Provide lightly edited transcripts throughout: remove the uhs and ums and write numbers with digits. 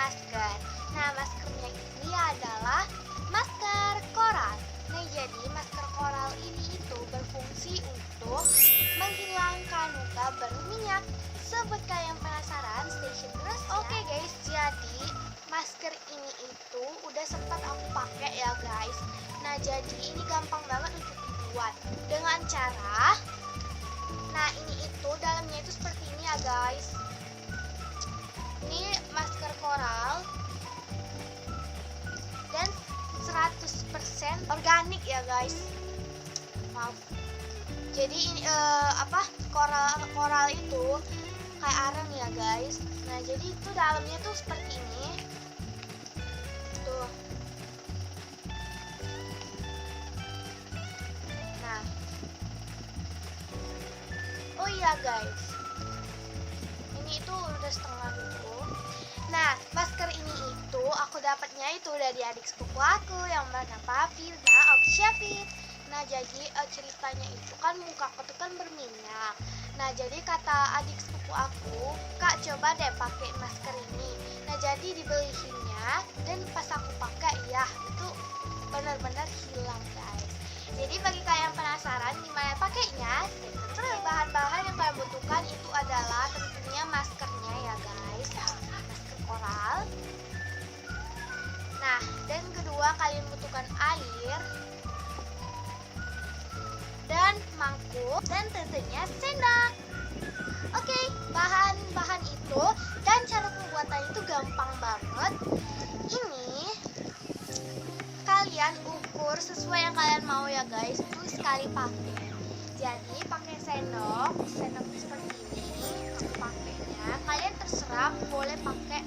masker. Nah, maskernya ini adalah masker koral. Nah, jadi masker koral ini itu berfungsi untuk menghilangkan luka berminyak. Sobat kalian penasaran? Stay tune terus. Oke guys, jadi masker ini itu udah sempat aku pakai ya guys. Nah, jadi ini gampang banget untuk dibuat dengan cara, nah ini itu dalamnya itu seperti ini ya guys. Ini masker koral dan 100% organik ya guys. Maaf. Jadi ini koral itu kayak arang ya guys. Nah, jadi itu dalamnya tuh seperti ini. Tuh. Nah. Oh iya guys. Ini itu udah setengah dulu. Nah, masker ini itu aku dapatnya itu dari adik sepupu aku yang bernama Firna Oksyafit. Nah, jadi ceritanya itu kan muka aku tuh kan berminyak. Nah, jadi kata adik sepupu aku, "Kak, coba deh pakai masker ini." Nah, jadi dibeliinnya dan pas aku pakai ya, itu benar-benar hilang, guys. Jadi bagi kalian penasaran gimana pakainya, terus bahan-bahan yang kalian butuhkan itu adalah tentunya maskernya ya, guys. Masker koral. Nah, dan kedua kalian butuhkan air dan mangkuk dan tentunya sendok. Oke, bahan-bahan itu dan cara pembuatannya itu gampang banget. Ini kalian ukur sesuai yang kalian mau ya guys, itu sekali pakai. Jadi pakai sendok seperti ini pakainya. Kalian terserah boleh pakai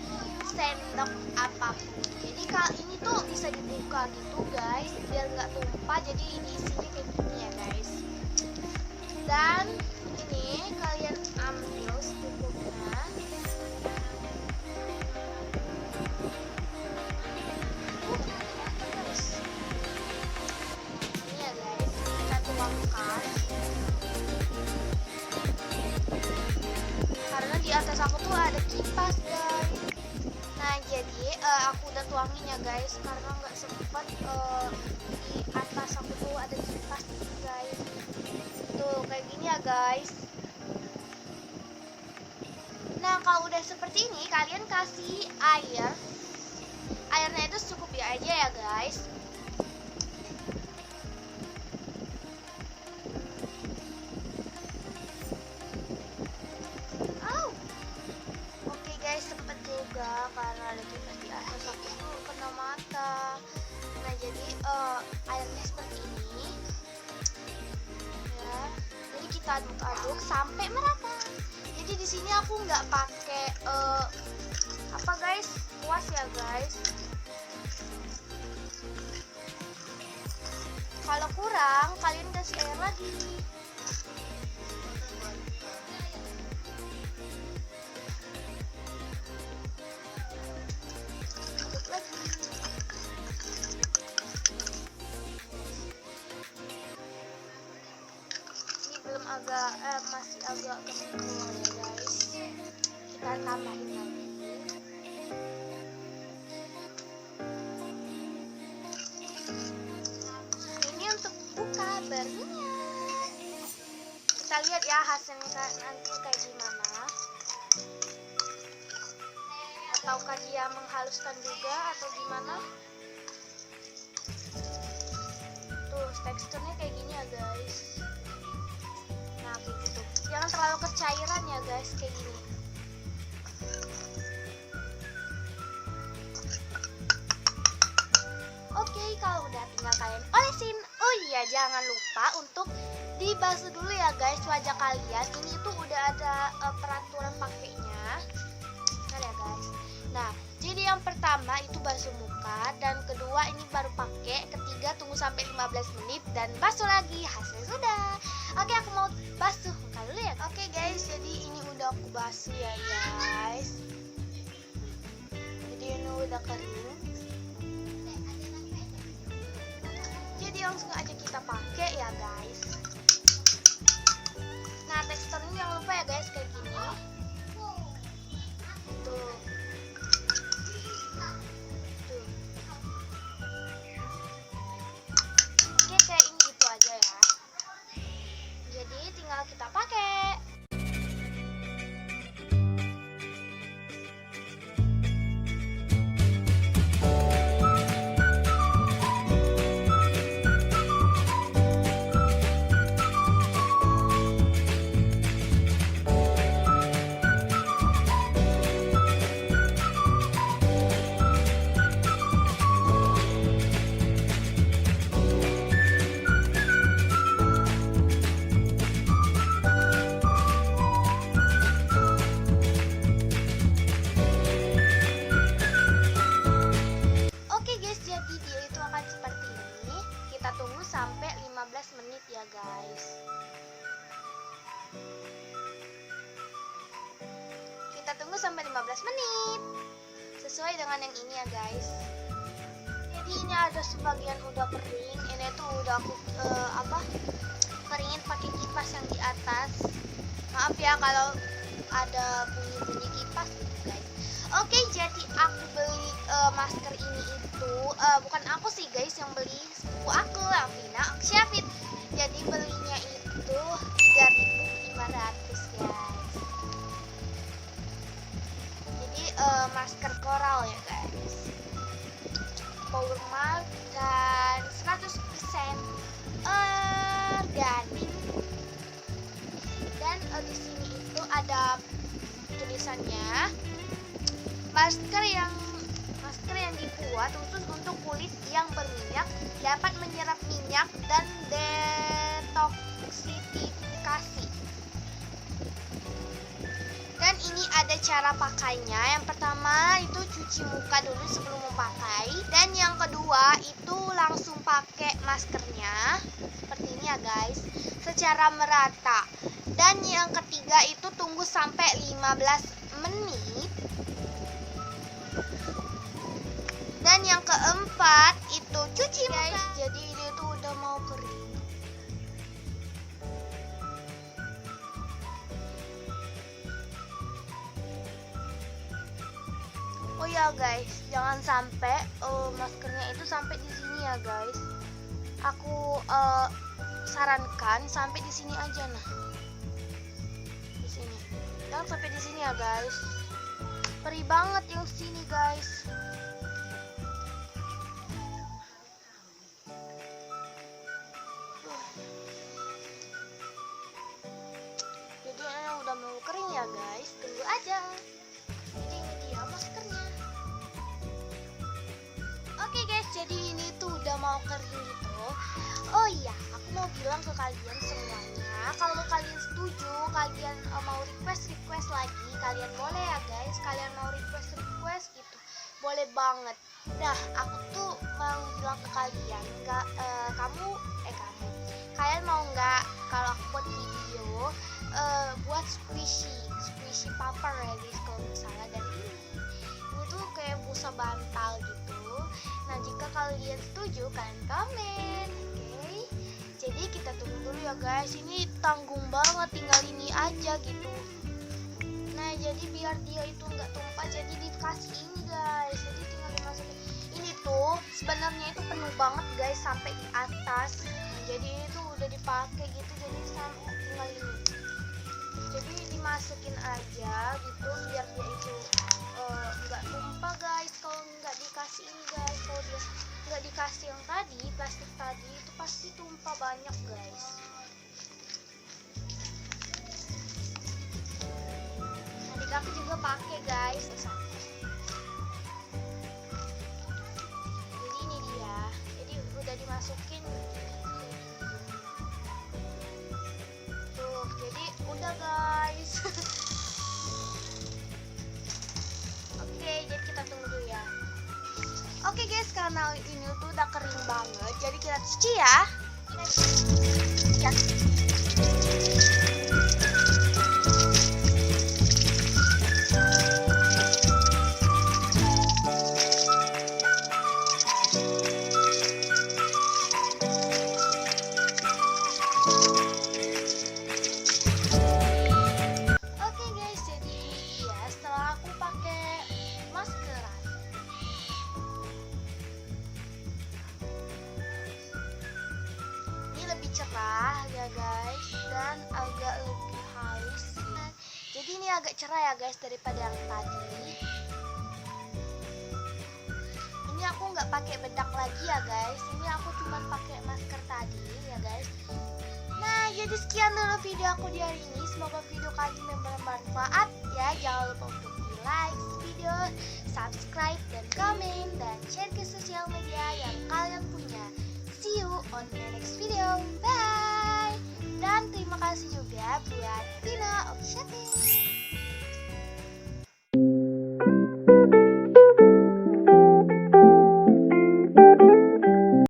sendok apapun. Jadi kalau ini tuh bisa dibuka gitu guys, biar nggak tumpah. Jadi ini isinya kayak gini ya guys. Dan ini kalian ambil secukupnya. Ini ya guys, kita tuangkan. Karena di atas aku tuh ada kipas guys. Nah, jadi aku udah tuangin ya guys, karena nggak sempet di atas aku tuh ada kipas guys. Tuh kayak gini ya guys. Nah, kalau udah seperti ini kalian kasih air. Airnya itu cukup ya aja ya guys. Oke guys, sempet juga karena ada kipas di atas aku tuh kena mata. Nah, jadi airnya seperti ini. Jadi kita aduk-aduk sampai merata. Jadi di sini aku nggak pakai guys, kuas ya guys. Kalau kurang kalian kasih air lagi. Aduk lagi. Masih agak kembung ya guys. Kita tambahin lagi. Ini untuk buka berminyak. Kita lihat ya hasilnya nanti kayak gimana. Ataukah dia menghaluskan juga atau gimana? Tuh teksturnya kayak gini ya guys. Nah, kayak gitu. Jangan terlalu kecairan ya guys, kayak gini. Oke, kalau udah tinggal kalian olesin. Oh iya, jangan lupa untuk dibasuh dulu ya guys wajah kalian. Ini tuh udah ada peraturan pakainya. Kan ya guys. Nah, jadi yang pertama itu basuh muka, dan kedua ini baru pakai, ketiga tunggu sampai 15 menit dan basuh lagi. Hasil sudah. Oke, aku mau basuh muka dulu ya. Oke guys, jadi ini udah aku basuh ya guys. Jadi ini udah kering. Jadi langsung aja kita pakai ya guys. Nah, teksturnya jangan lupa ya guys kayak gini. Tuh. sesuai dengan yang ini ya guys. Jadi ini ada sebagian udah kering, ini tuh udah aku keringin pakai kipas yang di atas. Maaf ya kalau ada bunyi-bunyi kipas gitu guys. Oke, jadi aku beli masker ini itu bukan aku sih guys yang beli, sepupu aku Alvina Oksyafit. Jadi belinya itu 3.500 guys. Jadi masker koral ya guys, polymer dan 100% organik. Dan di sini itu ada tulisannya masker yang dibuat khusus untuk kulit yang berminyak, dapat menyerap minyak dan detoksifikasi. Dan ini ada cara pakainya. Yang pertama itu cuci muka dulu sebelum memakai, dan yang kedua itu langsung pakai maskernya seperti ini ya guys, secara merata. Dan yang ketiga itu tunggu sampai 15 menit. Dan yang keempat itu cuci guys. Jadi ini tuh udah mau kering. Oh ya guys, jangan sampai maskernya itu sampai di sini ya guys. Aku sarankan sampai di sini aja nah. Di sini. Jangan sampai di sini ya guys. Perih banget yang sini guys. Jadi udah mau kering ya guys, tunggu aja. Jadi ini dia maskernya. Oke guys, jadi ini tuh udah mau kering gitu. Oh iya, aku mau bilang ke kalian semuanya, kalau kalian setuju, kalian mau request lagi, kalian boleh ya guys. Kalian mau request gitu, boleh banget. Nah, aku tuh mau bilang ke kalian, kalian mau nggak kalau aku buat video buat squishy paper ya guys, kalau misalnya dari ini tuh kayak busa bantal gitu. Nah, jika kalian setuju, kalian komen. Oke, jadi kita tunggu dulu ya guys. Ini tanggung banget, tinggal ini aja gitu. Nah, jadi biar dia itu nggak tumpah, jadi dikasih ini guys. Jadi tinggal dimasukin. Ini tuh sebenarnya itu penuh banget guys sampai di atas. Nah, jadi itu udah dipakai gitu, jadi tinggal ini. Jadi dimasukin aja gitu biar dia itu nggak tumpah guys. Kalau nggak dikasih ini guys, kalau dia nggak dikasih yang tadi, plastik tadi, itu pasti tumpah banyak guys. Adik aku juga pakai guys. Jadi ini dia, jadi udah dimasukin tuh, jadi udah guys. Oke, jadi kita tunggu dulu ya. Oke guys, karena ini tuh udah kering banget, jadi kita cuci ya. Oke guys, jadi ini dia setelah aku pakai maskeran. Ini lebih cerah ya guys, dan agak lebih halus. Jadi ini agak cerah ya guys daripada yang tadi. Ini aku nggak pakai bedak lagi ya guys. Ini aku cuma pakai masker tadi ya guys. Nah, jadi sekian dulu video aku di hari ini. Semoga video kali ini bermanfaat ya. Jangan lupa untuk di like video, subscribe, dan komen, dan share ke sosial media yang kalian punya. See you on the next video. Bye. Dan terima kasih juga buat Vina Oksyafit.